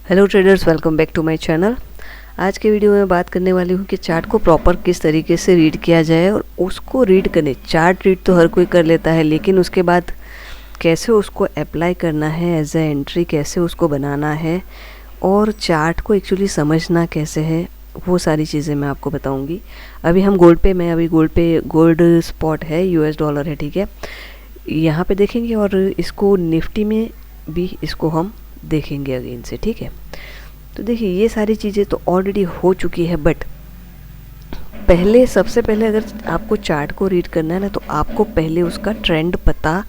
Hello traders, welcome back to my channel. आज के video में बात करने वाली हूँ कि चार्ट को प्रॉपर किस तरीके से रीड किया जाए और उसको रीड करने, चार्ट रीड तो हर कोई कर लेता है, लेकिन उसके बाद कैसे उसको अप्लाई करना है एज ए एंट्री, कैसे उसको बनाना है और चार्ट को एक्चुअली समझना कैसे है, वो सारी चीज़ें मैं आपको बताऊँगी। अभी हम गोल्ड स्पॉट है, यूएस डॉलर है, ठीक है। यहाँ पे देखेंगे और इसको निफ्टी में भी इसको हम देखेंगे अगेन से, ठीक है। तो देखिए ये सारी चीज़ें तो ऑलरेडी हो चुकी है, बट सबसे पहले अगर आपको चार्ट को रीड करना है ना, तो आपको पहले उसका ट्रेंड पता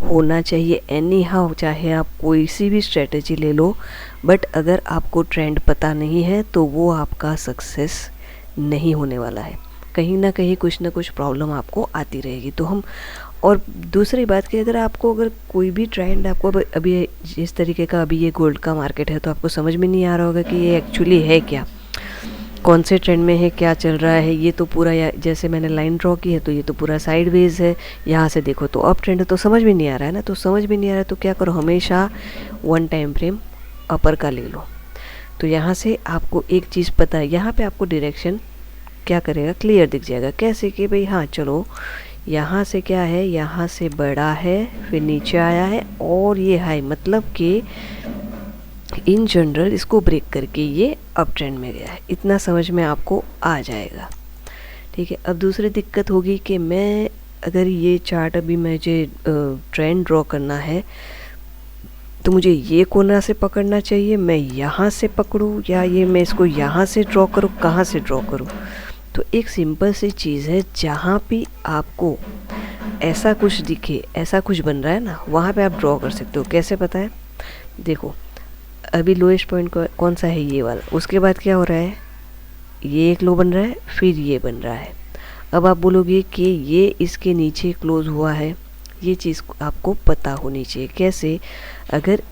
होना चाहिए। एनी हाउ चाहे आप कोई सी भी स्ट्रेटजी ले लो, बट अगर आपको ट्रेंड पता नहीं है तो वो आपका सक्सेस नहीं होने वाला है। कहीं ना कहीं कुछ ना कुछ प्रॉब्लम आपको आती रहेगी। तो हम, और दूसरी बात कि अगर कोई भी ट्रेंड आपको अभी जिस तरीके का अभी ये गोल्ड का मार्केट है, तो आपको समझ में नहीं आ रहा होगा कि ये एक्चुअली है क्या, कौन से ट्रेंड में है, क्या चल रहा है। ये तो पूरा, जैसे मैंने लाइन ड्रॉ की है तो ये तो पूरा साइडवेज है, यहाँ से देखो तो अप ट्रेंड है, तो समझ में नहीं आ रहा है ना। तो समझ में नहीं आ रहा है तो क्या करो, हमेशा वन टाइम फ्रेम अपर का ले लो। तो यहाँ से आपको एक चीज़ पता है, यहाँ पे आपको डायरेक्शन क्या करेगा, क्लियर दिख जाएगा। कैसे कि भाई हाँ चलो, यहाँ से क्या है, यहाँ से बड़ा है, फिर नीचे आया है और ये हाई, मतलब कि इन जनरल इसको ब्रेक करके ये अप ट्रेंड में गया है। इतना समझ में आपको आ जाएगा, ठीक है। अब दूसरी दिक्कत होगी कि मैं अगर ये चार्ट अभी मुझे ट्रेंड ड्रॉ करना है तो मुझे ये कोना से पकड़ना चाहिए, मैं यहाँ से पकड़ूँ या ये मैं इसको यहाँ से ड्रॉ करूँ, कहाँ से ड्रॉ करूँ। तो एक सिंपल सी चीज़ है, जहाँ भी आपको ऐसा कुछ दिखे, ऐसा कुछ बन रहा है ना, वहाँ पे आप ड्रॉ कर सकते हो। कैसे पता है, देखो अभी लोएस्ट पॉइंट कौन सा है, ये वाला। उसके बाद क्या हो रहा है, ये एक लो बन रहा है, फिर ये बन रहा है। अब आप बोलोगे कि ये इसके नीचे क्लोज हुआ है, ये चीज़ आपको पता होनी चाहिए। कैसे, अगर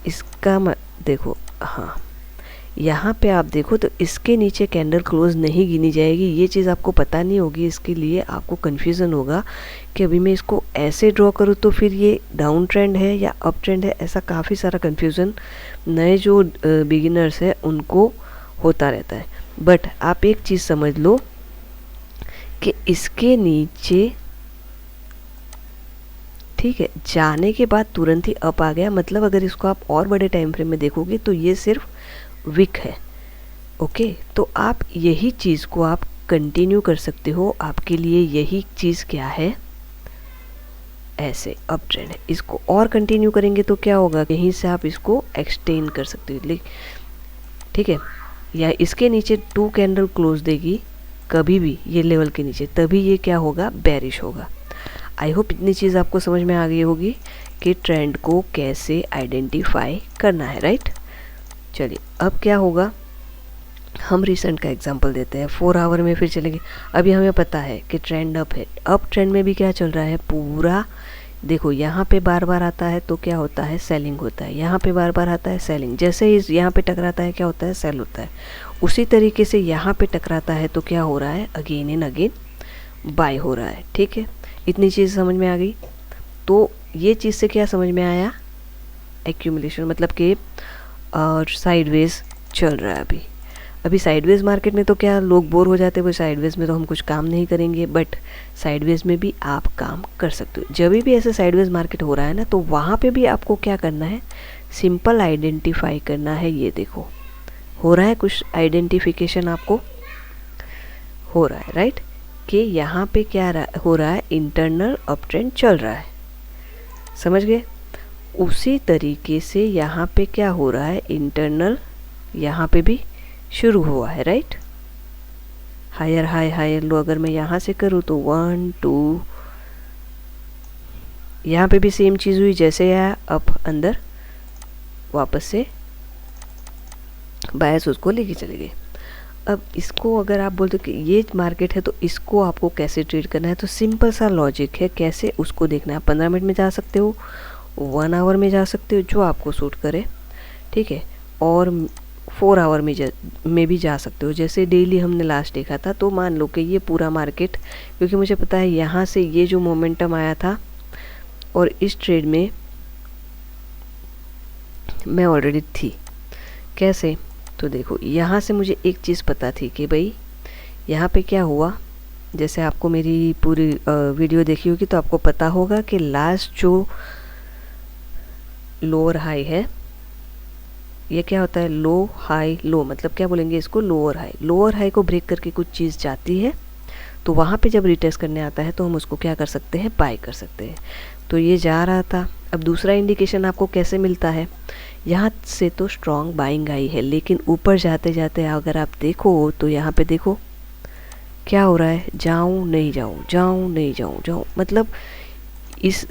इसका देखो, हाँ यहाँ पे आप देखो तो इसके नीचे कैंडल क्लोज नहीं गिनी जाएगी। ये चीज़ आपको पता नहीं होगी, इसके लिए आपको कन्फ्यूज़न होगा कि अभी मैं इसको ऐसे ड्रॉ करूँ तो फिर ये डाउन ट्रेंड है या अप ट्रेंड है। ऐसा काफ़ी सारा कन्फ्यूज़न नए जो बिगिनर्स हैं उनको होता रहता है। बट आप एक चीज़ समझ लो कि इसके नीचे, ठीक है, जाने के बाद तुरंत ही अप आ गया, मतलब अगर इसको आप और बड़े टाइम फ्रेम में देखोगे तो ये सिर्फ वीक है, ओके। तो आप यही चीज़ को आप कंटिन्यू कर सकते हो। आपके लिए यही चीज़ क्या है, ऐसे अप ट्रेंड है, इसको और कंटिन्यू करेंगे तो क्या होगा, यहीं से आप इसको एक्सटेंड कर सकते हो, ठीक है। या इसके नीचे 2 कैंडल क्लोज देगी कभी भी ये लेवल के नीचे, तभी ये क्या होगा, बेरिश होगा। आई होप इतनी चीज़ आपको समझ में आ गई होगी कि ट्रेंड को कैसे आइडेंटिफाई करना है, राइट। चलिए अब क्या होगा, हम रिसेंट का एग्जांपल देते हैं। 4 आवर में फिर चलेंगे। अभी हमें पता है कि ट्रेंड अप है, अप ट्रेंड में भी क्या चल रहा है पूरा, देखो यहाँ पे बार बार आता है तो क्या होता है, सेलिंग होता है। यहाँ पे बार बार आता है, सेलिंग। जैसे ही यहाँ पे टकराता है क्या होता है, सेल होता है। उसी तरीके से यहाँ पे टकराता है तो क्या हो रहा है, अगेन एंड अगेन बाय हो रहा है, ठीक है। इतनी चीज़ समझ में आ गई। तो ये चीज़ से क्या समझ में आया, एक्यूमुलेशन, मतलब कि और साइडवेज चल रहा है अभी साइडवेज मार्केट में। तो क्या लोग बोर हो जाते हैं, वो साइडवेज में तो हम कुछ काम नहीं करेंगे, बट साइडवेज में भी आप काम कर सकते हो। जब भी ऐसे साइडवेज मार्केट हो रहा है ना, तो वहाँ पे भी आपको क्या करना है, सिंपल आइडेंटिफाई करना है। ये देखो हो रहा है कुछ आइडेंटिफिकेशन आपको हो रहा है, राइट, कि यहाँ पे क्या हो रहा है, इंटरनल अप ट्रेंड चल रहा है, समझ गए। उसी तरीके से यहाँ पे क्या हो रहा है, इंटरनल यहाँ पे भी शुरू हुआ है, right. Higher high higher low अगर मैं यहाँ से करूँ तो 1 2, यहाँ पे भी सेम चीज़ हुई, जैसे आया अप अंदर वापस से बायस उसको लेके चले गए। अब इसको अगर आप बोलते हो कि ये मार्केट है तो इसको आपको कैसे ट्रेड करना है, तो सिंपल सा लॉजिक है कैसे उसको देखना है। 15 मिनट में जा सकते हो, 1 आवर में जा सकते हो, जो आपको सूट करे, ठीक है। और 4 आवर में भी जा सकते हो। जैसे डेली हमने लास्ट देखा था, तो मान लो कि ये पूरा मार्केट, क्योंकि मुझे पता है यहाँ से ये जो मोमेंटम आया था और इस ट्रेड में मैं ऑलरेडी थी, कैसे? तो देखो यहाँ से मुझे एक चीज़ पता थी कि भाई यहाँ पे क्या हुआ, जैसे आपको मेरी पूरी वीडियो देखी होगी तो आपको पता होगा कि लास्ट जो लोअर हाई है, ये क्या होता है, लो हाई लो, मतलब क्या बोलेंगे इसको, लोअर हाई। लोअर हाई को ब्रेक करके कुछ चीज़ जाती है तो वहाँ पे जब रिटेस्ट करने आता है तो हम उसको क्या कर सकते हैं, बाय कर सकते हैं। तो ये जा रहा था। अब दूसरा इंडिकेशन आपको कैसे मिलता है, यहाँ से तो स्ट्रॉन्ग बाइंग आई है, लेकिन ऊपर जाते जाते अगर आप देखो तो यहाँ पे देखो क्या हो रहा है, जाऊँ नहीं जाऊँ, जाऊँ नहीं जाऊँ, जाऊँ, मतलब इस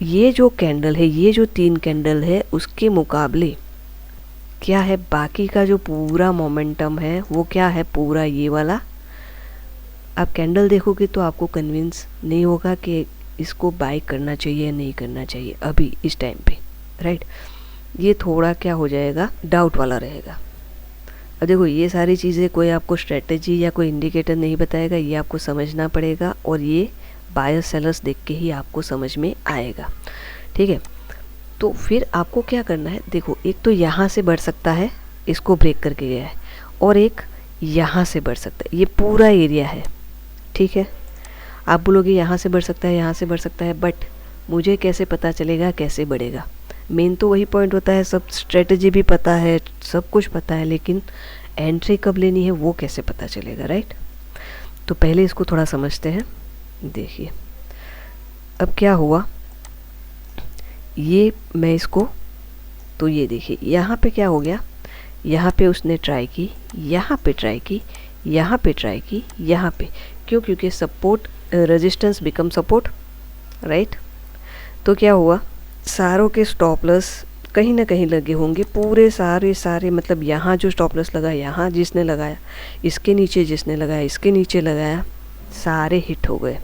ये जो कैंडल है, ये जो 3 कैंडल है, उसके मुकाबले क्या है, बाकी का जो पूरा मोमेंटम है वो क्या है, पूरा ये वाला। आप कैंडल देखोगे तो आपको कन्विंस नहीं होगा कि इसको बाय करना चाहिए नहीं करना चाहिए अभी इस टाइम पे, राइट। ये थोड़ा क्या हो जाएगा, डाउट वाला रहेगा। अब देखो ये सारी चीज़ें कोई आपको स्ट्रेटजी या कोई इंडिकेटर नहीं बताएगा, ये आपको समझना पड़ेगा और ये बायर सेलर्स देख के ही आपको समझ में आएगा, ठीक है। तो फिर आपको क्या करना है, देखो एक तो यहाँ से बढ़ सकता है, इसको ब्रेक करके गया है, और एक यहाँ से बढ़ सकता है, ये पूरा एरिया है, ठीक है। आप बोलोगे यहाँ से बढ़ सकता है, यहाँ से बढ़ सकता है, बट मुझे कैसे पता चलेगा कैसे बढ़ेगा? मेन तो वही पॉइंट होता है, सब स्ट्रेटजी भी पता है, सब कुछ पता है, लेकिन एंट्री कब लेनी है वो कैसे पता चलेगा, राइट। तो पहले इसको थोड़ा समझते हैं। देखिए अब क्या हुआ, ये मैं इसको, तो ये देखिए यहाँ पे क्या हो गया, यहाँ पे उसने ट्राई की, यहाँ पे ट्राई की, यहाँ पे ट्राई की, यहाँ पे, क्यों, क्योंकि support resistance become support, right. तो क्या हुआ, सारों के स्टॉप लॉस कहीं ना कहीं लगे होंगे, पूरे सारे मतलब यहाँ जो स्टॉप लॉस लगा, यहाँ जिसने लगाया, इसके नीचे जिसने लगाया, इसके नीचे लगाया, सारे हिट हो गए।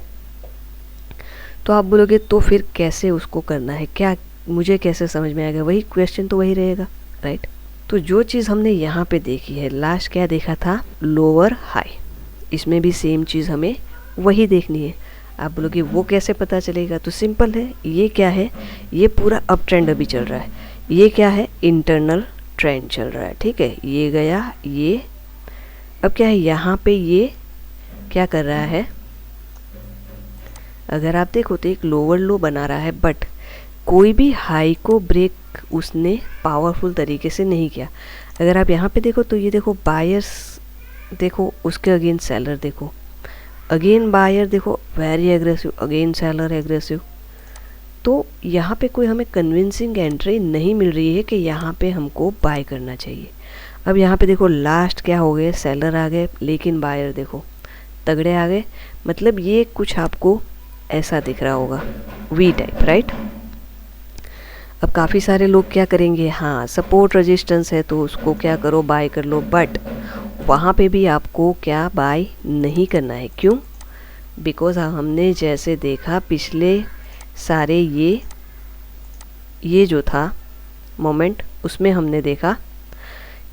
तो आप बोलोगे तो फिर कैसे उसको करना है, क्या मुझे कैसे समझ में आएगा, वही क्वेश्चन तो वही रहेगा, राइट। तो जो चीज़ हमने यहाँ पे देखी है, लास्ट क्या देखा था, लोअर हाई, इसमें भी सेम चीज़ हमें वही देखनी है। आप बोलोगे वो कैसे पता चलेगा, तो सिंपल है, ये क्या है, ये पूरा अप ट्रेंड अभी चल रहा है, ये क्या है, इंटरनल ट्रेंड चल रहा है, ठीक है। ये गया, ये अब क्या है, यहाँ पे ये क्या कर रहा है, अगर आप देखो तो एक लोअर लो बना रहा है, बट कोई भी हाई को ब्रेक उसने पावरफुल तरीके से नहीं किया। अगर आप यहाँ पे देखो तो ये देखो बायर्स, देखो उसके अगेन सेलर, देखो अगेन बायर, देखो very aggressive, again seller aggressive. तो यहाँ पे कोई हमें कन्विंसिंग एंट्री नहीं मिल रही है कि यहाँ पे हमको बाय करना चाहिए। अब यहाँ पे देखो लास्ट क्या हो गए, सेलर आ गए, लेकिन बायर देखो तगड़े आ गए, मतलब ये कुछ आपको ऐसा दिख रहा होगा, वी टाइप, राइट। अब काफ़ी सारे लोग क्या करेंगे, हाँ सपोर्ट रेजिस्टेंस है तो उसको क्या करो, बाय कर लो, बट वहाँ पे भी आपको क्या बाय नहीं करना है, क्यों, बिकॉज हमने जैसे देखा पिछले सारे ये जो था मोमेंट, उसमें हमने देखा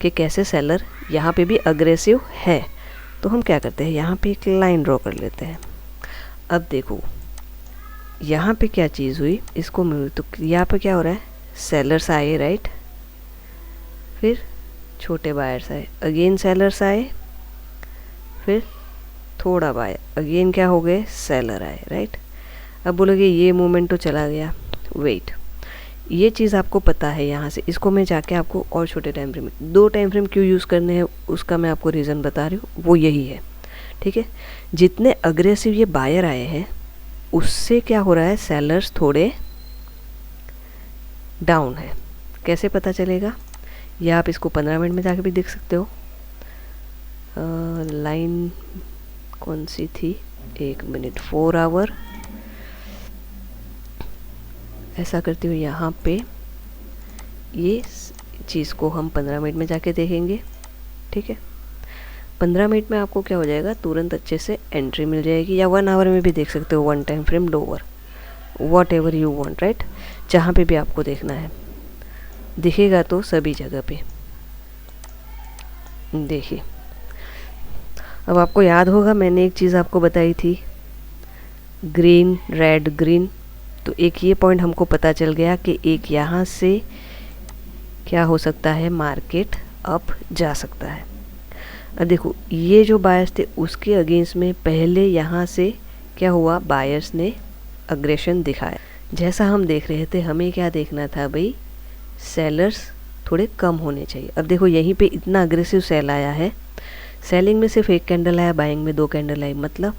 कि कैसे सेलर यहाँ पे भी अग्रेसिव है। तो हम क्या करते हैं, यहाँ पे एक लाइन ड्रॉ कर लेते हैं। अब देखो यहाँ पे क्या चीज़ हुई, इसको तो यहाँ पे क्या हो रहा है, सेलर्स आए, राइट, फिर छोटे बायर्स आए, अगेन सेलर्स आए, फिर थोड़ा बायर, अगेन क्या हो गए, सेलर आए, राइट। अब बोलोगे ये मूवमेंट तो चला गया, वेट, ये चीज़ आपको पता है यहाँ से, इसको मैं जाके आपको और छोटे टाइम फ्रेम, 2 टाइम फ्रेम क्यों यूज़ करने हैं उसका मैं आपको रीज़न बता रही हूँ, वो यही है, ठीक है। जितने अग्रेसिव ये बायर आए हैं उससे क्या हो रहा है, सेलर्स थोड़े डाउन है। कैसे पता चलेगा, या आप इसको 15 मिनट में जाके भी देख सकते हो। लाइन कौन सी थी, 1 मिनट, 4 आवर, ऐसा करती हूँ यहाँ पे, ये चीज़ को हम 15 मिनट में जाके देखेंगे, ठीक है। 15 मिनट में आपको क्या हो जाएगा, तुरंत अच्छे से एंट्री मिल जाएगी, या 1 आवर में भी देख सकते हो, 1 time frame lower, what ever you want, right. जहाँ पे भी आपको देखना है दिखेगा तो सभी जगह पे। देखिए अब आपको याद होगा मैंने एक चीज़ आपको बताई थी, ग्रीन रेड ग्रीन, तो एक ये पॉइंट हमको पता चल गया कि एक यहाँ से क्या हो सकता है, मार्केट अप जा सकता है। अब देखो ये जो बायर्स थे उसके अगेंस्ट में पहले यहाँ से क्या हुआ, बायर्स ने अग्रेशन दिखाया। जैसा हम देख रहे थे, हमें क्या देखना था भाई, सेलर्स थोड़े कम होने चाहिए। अब देखो यहीं पे इतना अग्रेसिव सेल आया है, सेलिंग में सिर्फ एक कैंडल आया, बाइंग में 2 कैंडल आई, मतलब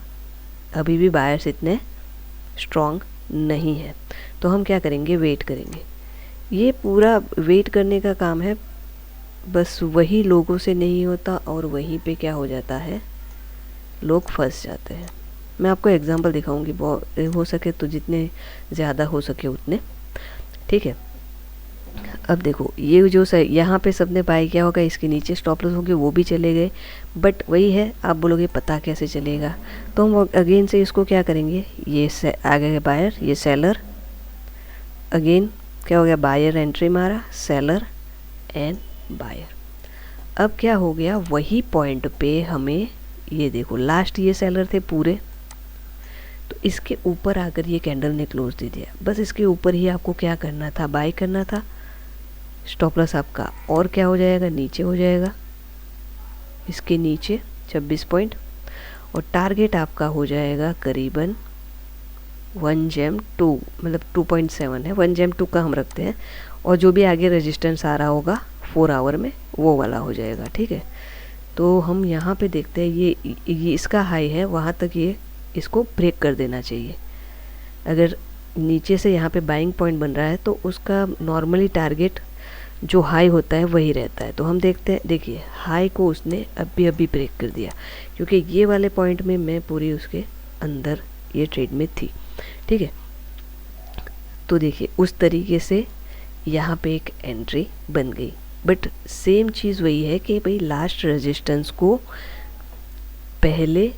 अभी भी बायर्स इतने स्ट्रॉन्ग नहीं है। तो हम क्या करेंगे, वेट करेंगे। ये पूरा वेट करने का काम है, बस वही लोगों से नहीं होता और वहीं पे क्या हो जाता है, लोग फंस जाते हैं। मैं आपको एग्जांपल दिखाऊंगी, हो सके तो जितने ज़्यादा हो सके उतने, ठीक है। अब देखो ये जो यहाँ पे सबने बाय किया होगा, इसके नीचे स्टॉप लॉस होंगे, वो भी चले गए। बट वही है, आप बोलोगे पता कैसे चलेगा, तो हम अगेन से इसको क्या करेंगे, ये आ गए बायर, ये सेलर, अगेन क्या हो गया, बायर एंट्री मारा, सेलर एंड बायर। अब क्या हो गया, वही पॉइंट पे हमें ये देखो लास्ट ये सेलर थे पूरे, तो इसके ऊपर आकर ये कैंडल ने क्लोज दे दिया। बस इसके ऊपर ही आपको क्या करना था, बाय करना था। स्टॉप लॉस आपका और क्या हो जाएगा, नीचे हो जाएगा, इसके नीचे 26 पॉइंट, और टारगेट आपका हो जाएगा करीबन 1 जेम 2, मतलब 2.7 है, 1 जेम 2 का हम रखते हैं, और जो भी आगे रेजिस्टेंस आ रहा होगा 4 आवर में वो वाला हो जाएगा, ठीक है। तो हम यहाँ पे देखते हैं ये इसका हाई है, वहाँ तक ये इसको ब्रेक कर देना चाहिए। अगर नीचे से यहाँ पे बाइंग पॉइंट बन रहा है तो उसका नॉर्मली टारगेट जो हाई होता है वही रहता है। तो हम देखते हैं, देखिए हाई को उसने अभी ब्रेक कर दिया, क्योंकि ये वाले पॉइंट में मैं पूरी उसके अंदर ये ट्रेड में थी, ठीक है। तो देखिए उस तरीके से यहाँ पे एक एंट्री बन गई। बट सेम चीज़ वही है कि भाई लास्ट रेजिस्टेंस को पहले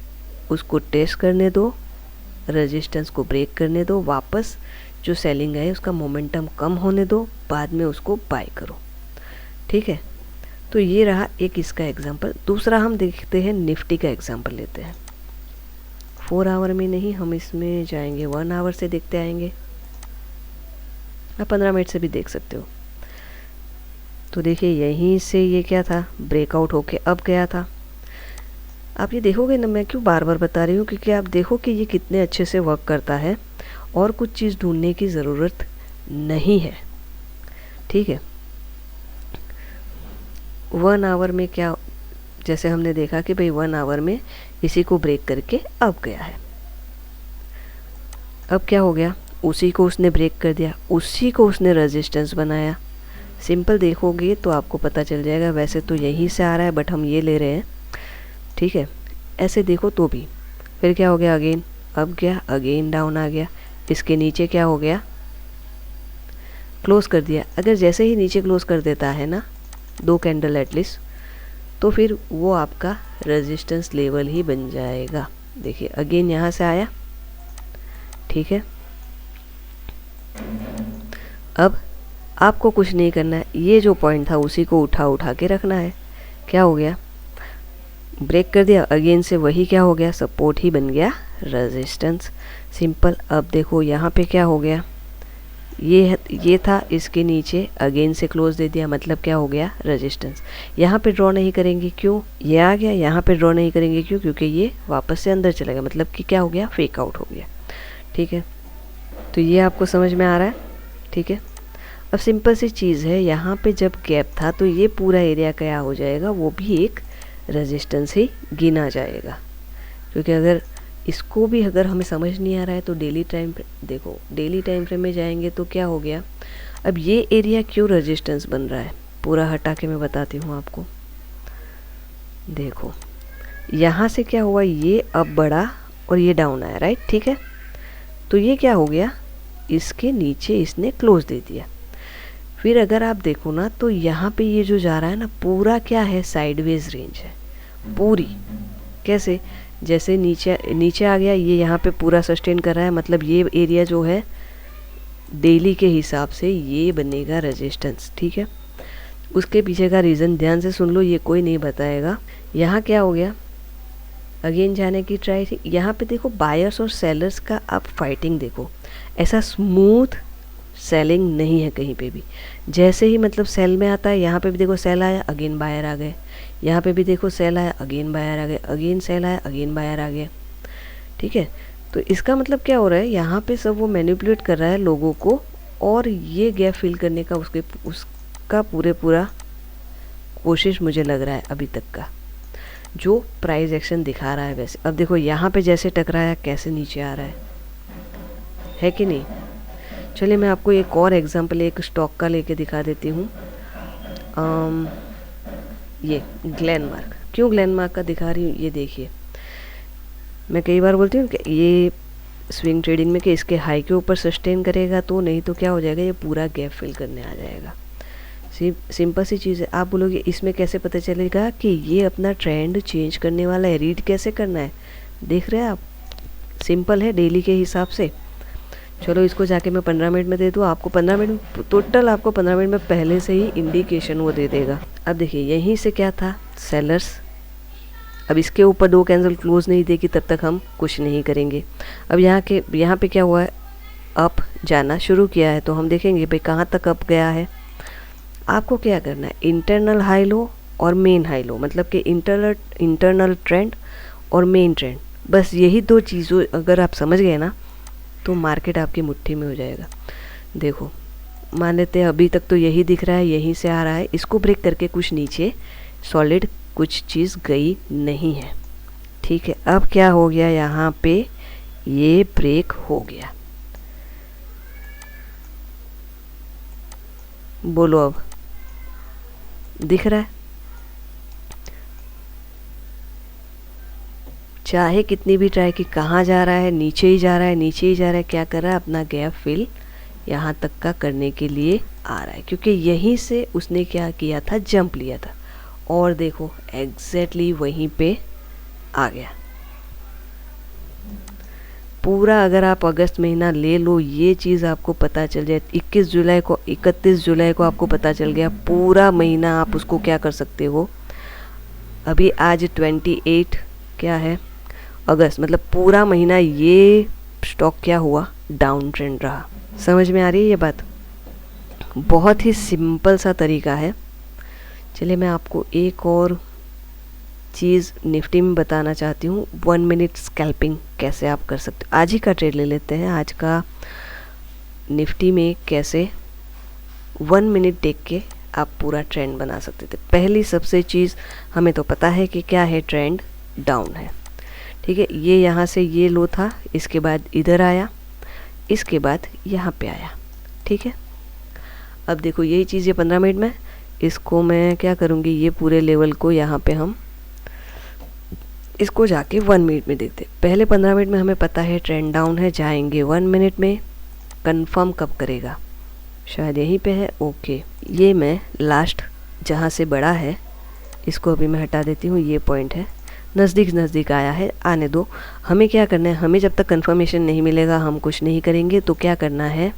उसको टेस्ट करने दो, रेजिस्टेंस को ब्रेक करने दो, वापस जो सेलिंग है उसका मोमेंटम कम होने दो, बाद में उसको बाय करो, ठीक है। तो ये रहा एक इसका एग्जांपल। दूसरा हम देखते हैं निफ्टी का एग्जांपल लेते हैं। 4 आवर में नहीं, हम इसमें जाएंगे 1 आवर से देखते आएंगे, आप 15 मिनट से भी देख सकते हो। तो देखिए यहीं से ये क्या था, ब्रेकआउट होके अब गया था। आप ये देखोगे ना, मैं क्यों बार बार बता रही हूँ, क्योंकि आप देखो कि ये कितने अच्छे से वर्क करता है और कुछ चीज़ ढूंढने की ज़रूरत नहीं है, ठीक है। 1 आवर में क्या, जैसे हमने देखा कि भाई 1 आवर में इसी को ब्रेक करके अब गया है। अब क्या हो गया, उसी को उसने ब्रेक कर दिया, उसी को उसने रेजिस्टेंस बनाया। सिंपल देखोगे तो आपको पता चल जाएगा, वैसे तो यहीं से आ रहा है बट हम ये ले रहे हैं, ठीक है। ऐसे देखो तो भी फिर क्या हो गया, अगेन अब गया, अगेन डाउन आ गया, इसके नीचे क्या हो गया, क्लोज कर दिया। अगर जैसे ही नीचे क्लोज कर देता है ना 2 कैंडल एटलीस्ट, तो फिर वो आपका रेजिस्टेंस लेवल ही बन जाएगा। देखिए अगेन यहाँ से आया, ठीक है। अब आपको कुछ नहीं करना है, ये जो पॉइंट था उसी को उठा के रखना है। क्या हो गया, ब्रेक कर दिया, अगेन से वही क्या हो गया, सपोर्ट ही बन गया रेजिस्टेंस, सिंपल। अब देखो यहाँ पे क्या हो गया, ये था, इसके नीचे अगेन से क्लोज दे दिया, मतलब क्या हो गया, रेजिस्टेंस। यहाँ पे ड्रॉ नहीं करेंगे, क्यों, ये आ गया, यहाँ पे ड्रॉ नहीं करेंगे क्यों, क्योंकि ये वापस से अंदर चला गया, मतलब कि क्या हो गया, फेक आउट हो गया, ठीक है। तो ये आपको समझ में आ रहा है, ठीक है। अब सिंपल सी चीज़ है, यहाँ पे जब गैप था तो ये पूरा एरिया क्या हो जाएगा, वो भी एक रेजिस्टेंस ही गिना जाएगा। क्योंकि अगर इसको भी अगर हमें समझ नहीं आ रहा है तो डेली टाइम देखो, डेली टाइम फ्रेम में जाएंगे तो क्या हो गया, अब ये एरिया क्यों रेजिस्टेंस बन रहा है, पूरा हटा के मैं बताती हूँ आपको। देखो यहाँ से क्या हुआ, ये अब बढ़ा और ये डाउन आया, राइट, ठीक है। तो ये क्या हो गया, इसके नीचे इसने क्लोज दे दिया। फिर अगर आप देखो ना तो यहाँ पे ये जो जा रहा है ना पूरा क्या है, साइडवेज रेंज है पूरी। कैसे, जैसे नीचे आ गया, ये यहाँ पे पूरा सस्टेन कर रहा है, मतलब ये एरिया जो है डेली के हिसाब से ये बनेगा रेजिस्टेंस, ठीक है। उसके पीछे का रीज़न ध्यान से सुन लो, ये कोई नहीं बताएगा। यहाँ क्या हो गया, अगेन जाने की ट्राई थी। यहाँ पे देखो बायर्स और सेलर्स का आप फाइटिंग देखो, ऐसा स्मूथ सेलिंग नहीं है कहीं पे भी। जैसे ही मतलब सेल में आता है, यहाँ पे भी देखो सेल आया, अगेन बायर आ गए, यहाँ पे भी देखो सेल आया, अगेन बायर आ गए, अगेन सेल आया, अगेन बायर आ गया। ठीक है, तो इसका मतलब क्या हो रहा है, यहाँ पे सब वो मैनिपुलेट कर रहा है लोगों को, और ये गैप फिल करने का उसका पूरा कोशिश मुझे लग रहा है अभी तक का, जो प्राइस एक्शन दिखा रहा है वैसे। अब देखो यहाँ पे जैसे टकराया कैसे नीचे आ रहा है कि नहीं। चलिए मैं आपको एक और एग्जांपल एक स्टॉक का लेके दिखा देती हूँ। ये ग्लेनमार्क, क्यों ग्लेनमार्क का दिखा रही हूँ ये देखिए। मैं कई बार बोलती हूँ कि ये स्विंग ट्रेडिंग में कि इसके हाई के ऊपर सस्टेन करेगा, तो नहीं तो क्या हो जाएगा, ये पूरा गैप फिल करने आ जाएगा। सिंपल सी चीज़ है। आप बोलोगे इसमें कैसे पता चलेगा कि ये अपना ट्रेंड चेंज करने वाला है, रीड कैसे करना है, देख रहे हैं आप, सिंपल है डेली के हिसाब से। चलो इसको जाके मैं 15 मिनट में दे दूँ आपको, 15 मिनट टोटल, आपको 15 मिनट में पहले से ही इंडिकेशन वो दे देगा। अब देखिए यहीं से क्या था, सेलर्स। अब इसके ऊपर 2 कैंसिल क्लोज नहीं देगी तब तक हम कुछ नहीं करेंगे। अब यहाँ पे क्या हुआ है, अप जाना शुरू किया है, तो हम देखेंगे भाई कहाँ तक अप गया है। आपको क्या करना है, इंटरनल हाई लो और मेन हाई लो, मतलब कि इंटरनल ट्रेंड और मेन ट्रेंड, बस यही 2 चीज़ों अगर आप समझ गए ना, तो मार्केट आपकी मुट्ठी में हो जाएगा। देखो मान लेते हैं अभी तक तो यही दिख रहा है, यहीं से आ रहा है, इसको ब्रेक करके कुछ नीचे सॉलिड कुछ चीज़ गई नहीं है। ठीक है, अब क्या हो गया, यहाँ पे ये ब्रेक हो गया। बोलो अब दिख रहा है, चाहे कितनी भी ट्राई की, कहाँ जा रहा है, नीचे ही जा रहा है, नीचे ही जा रहा है। क्या कर रहा है, अपना गैप फिल यहाँ तक का करने के लिए आ रहा है, क्योंकि यहीं से उसने क्या किया था, जंप लिया था, और देखो एग्जैक्टली वहीं पे आ गया। पूरा अगर आप अगस्त महीना ले लो, ये चीज़ आपको पता चल जाए, 31 जुलाई को आपको पता चल गया, पूरा महीना आप उसको क्या कर सकते हो। अभी आज 28 क्या है, अगस्त, मतलब पूरा महीना ये स्टॉक क्या हुआ, डाउन ट्रेंड रहा। समझ में आ रही है ये बात, बहुत ही सिंपल सा तरीका है। चलिए मैं आपको एक और चीज़ निफ्टी में बताना चाहती हूँ, 1 मिनट स्कैल्पिंग कैसे आप कर सकते हो। आज ही का ट्रेड ले लेते हैं, आज का निफ्टी में कैसे 1 मिनट देख के आप पूरा ट्रेंड बना सकते थे। पहली सबसे चीज़ हमें तो पता है कि क्या है, ट्रेंड डाउन है। ठीक है, ये यहाँ से ये लो था, इसके बाद इधर आया, इसके बाद यहाँ पे आया। ठीक है, अब देखो यही चीज़ ये 15 मिनट में, इसको मैं क्या करूँगी, ये पूरे लेवल को यहाँ पे हम इसको जाके 1 मिनट में देखते। पहले 15 मिनट में हमें पता है ट्रेंड डाउन है, जाएंगे 1 मिनट में, कंफर्म कब करेगा, शायद यहीं पे है। ओके, ये मैं लास्ट जहाँ से बड़ा है इसको अभी मैं हटा देती हूँ, ये पॉइंट है, नज़दीक आया है, आने दो। हमें क्या करना है, हमें जब तक कंफर्मेशन नहीं मिलेगा हम कुछ नहीं करेंगे। तो क्या करना है,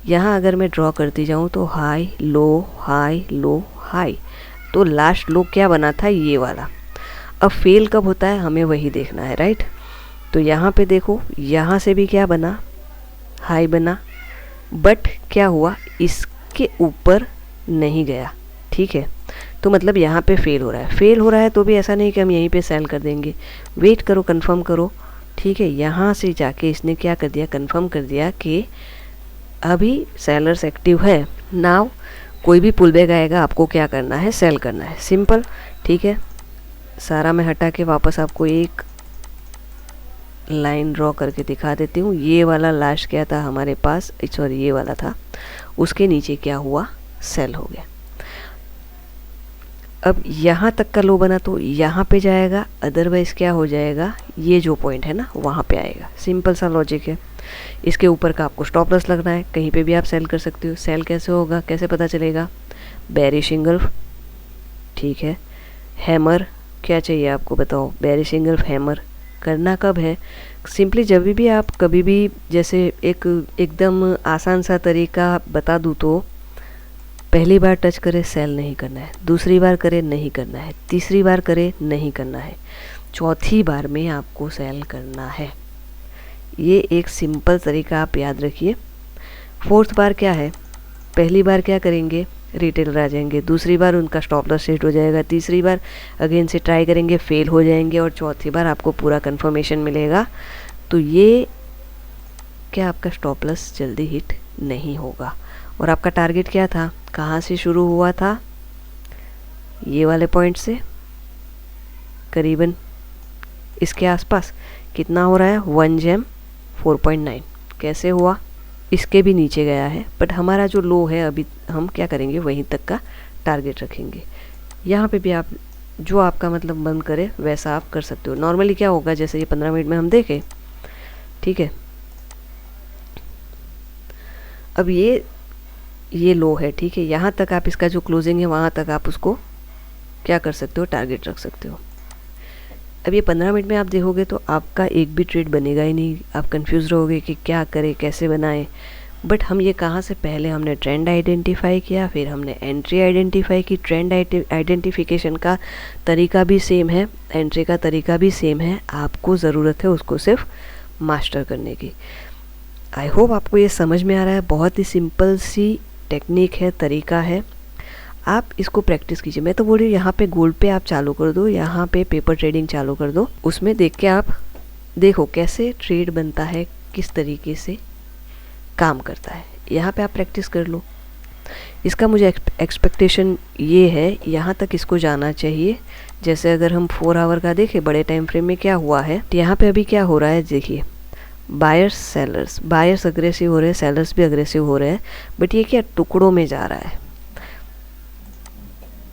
यहाँ अगर मैं ड्रॉ करती जाऊँ तो हाई लो हाई, तो लास्ट लो क्या बना था, ये वाला। अब फेल कब होता है हमें वही देखना है, राइट। तो यहाँ पे देखो, यहाँ से भी क्या बना, हाई बना, बट क्या हुआ, इसके ऊपर नहीं गया। ठीक है, तो मतलब यहाँ पे फेल हो रहा है, तो भी ऐसा नहीं कि हम यहीं पे सेल कर देंगे, वेट करो, कंफर्म करो। ठीक है, यहाँ से जाके इसने क्या कर दिया, कंफर्म कर दिया कि अभी सेलर्स एक्टिव है। नाउ कोई भी पुल बैक आएगा, आपको क्या करना है, सेल करना है, सिंपल। ठीक है, सारा मैं हटा के वापस आपको एक लाइन ड्रॉ करके दिखा देती हूँ। ये वाला लास्ट क्या था हमारे पास, सॉरी ये वाला था, उसके नीचे क्या हुआ, सेल हो गया। अब यहाँ तक का लो बना तो यहाँ पे जाएगा, अदरवाइज क्या हो जाएगा, ये जो पॉइंट है ना वहाँ पे आएगा। सिंपल सा लॉजिक है। इसके ऊपर का आपको स्टॉप लॉस लगना है, कहीं पे भी आप सेल कर सकते हो। सेल कैसे होगा, कैसे पता चलेगा, बेरिश इंगल्फ। ठीक है, हैमर क्या चाहिए आपको, बताओ, बेरिश इंगल्फ हैमर करना कब है, सिंपली जब भी आप कभी भी, जैसे एकदम आसान सा तरीका बता दूँ तो, पहली बार टच करे सेल नहीं करना है, दूसरी बार करे नहीं करना है, तीसरी बार करे नहीं करना है, चौथी बार में आपको सेल करना है। ये एक सिंपल तरीका आप याद रखिए। फोर्थ बार क्या है, पहली बार क्या करेंगे, रिटेलर आ जाएंगे, दूसरी बार उनका स्टॉप लॉस सेट हो जाएगा, तीसरी बार अगेन से ट्राई करेंगे, फेल हो जाएंगे, और चौथी बार आपको पूरा कंफर्मेशन मिलेगा। तो ये क्या आपका स्टॉप लॉस जल्दी हिट नहीं होगा। और आपका टारगेट क्या था, कहाँ से शुरू हुआ था, ये वाले पॉइंट से करीबन इसके आसपास कितना हो रहा है 1 जेम 4.9, कैसे हुआ, इसके भी नीचे गया है, बट हमारा जो लो है अभी हम क्या करेंगे वहीं तक का टारगेट रखेंगे। यहाँ पे भी आप जो आपका मतलब मन करे वैसा आप कर सकते हो। नॉर्मली क्या होगा, जैसे ये 15 मिनट में हम देखें, ठीक है, अब ये लो है, ठीक है, यहाँ तक आप इसका जो क्लोजिंग है वहाँ तक आप उसको क्या कर सकते हो, टारगेट रख सकते हो। अब ये 15 मिनट में आप देखोगे तो आपका एक भी ट्रेड बनेगा ही नहीं, आप कंफ्यूज रहोगे कि क्या करें, कैसे बनाएं। बट हम ये कहाँ से, पहले हमने ट्रेंड आइडेंटिफाई किया, फिर हमने एंट्री आइडेंटिफाई की। ट्रेंड आइडेंटिफिकेशन का तरीका भी सेम है, एंट्री का तरीका भी सेम है, आपको ज़रूरत है उसको सिर्फ मास्टर करने की। आई होप आपको ये समझ में आ रहा है, बहुत ही सिंपल सी टेक्निक है, तरीका है, आप इसको प्रैक्टिस कीजिए। मैं तो बोल रही हूँ यहाँ पे गोल्ड पे आप चालू कर दो, यहाँ पे पेपर ट्रेडिंग चालू कर दो, उसमें देख के आप देखो कैसे ट्रेड बनता है, किस तरीके से काम करता है, यहाँ पे आप प्रैक्टिस कर लो। इसका मुझे एक्सपेक्टेशन ये है, यहाँ तक इसको जाना चाहिए। जैसे अगर हम 4 आवर का देखें बड़े टाइम फ्रेम में क्या हुआ है, तो यहाँ पे अभी क्या हो रहा है देखिए, बायर्स अग्रेसिव हो रहे हैं, सेलर्स भी अग्रेसिव हो रहे हैं, बट ये क्या टुकड़ों में जा रहा है,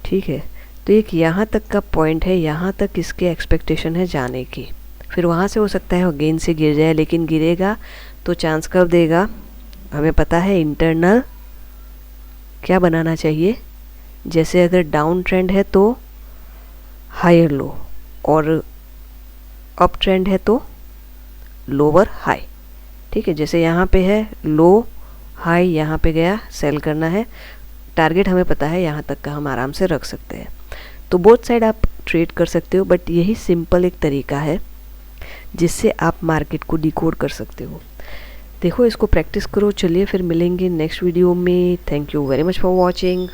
ठीक है। तो एक यहाँ तक का पॉइंट है, यहाँ तक इसके एक्सपेक्टेशन है जाने की, फिर वहाँ से हो सकता है गेन से गिर जाए, लेकिन गिरेगा तो चांस कब देगा, हमें पता है इंटरनल क्या बनाना चाहिए। जैसे अगर डाउन ट्रेंड है तो हायर लो, और अप ट्रेंड है तो लोअर हाई, ठीक है। जैसे यहाँ पे है लो हाई, यहाँ पे गया, सेल करना है, टारगेट हमें पता है यहाँ तक का हम आराम से रख सकते हैं। तो बोथ साइड आप ट्रेड कर सकते हो, बट यही सिंपल एक तरीका है जिससे आप मार्केट को डिकोड कर सकते हो। देखो इसको प्रैक्टिस करो। चलिए फिर मिलेंगे नेक्स्ट वीडियो में। Thank you very much for watching.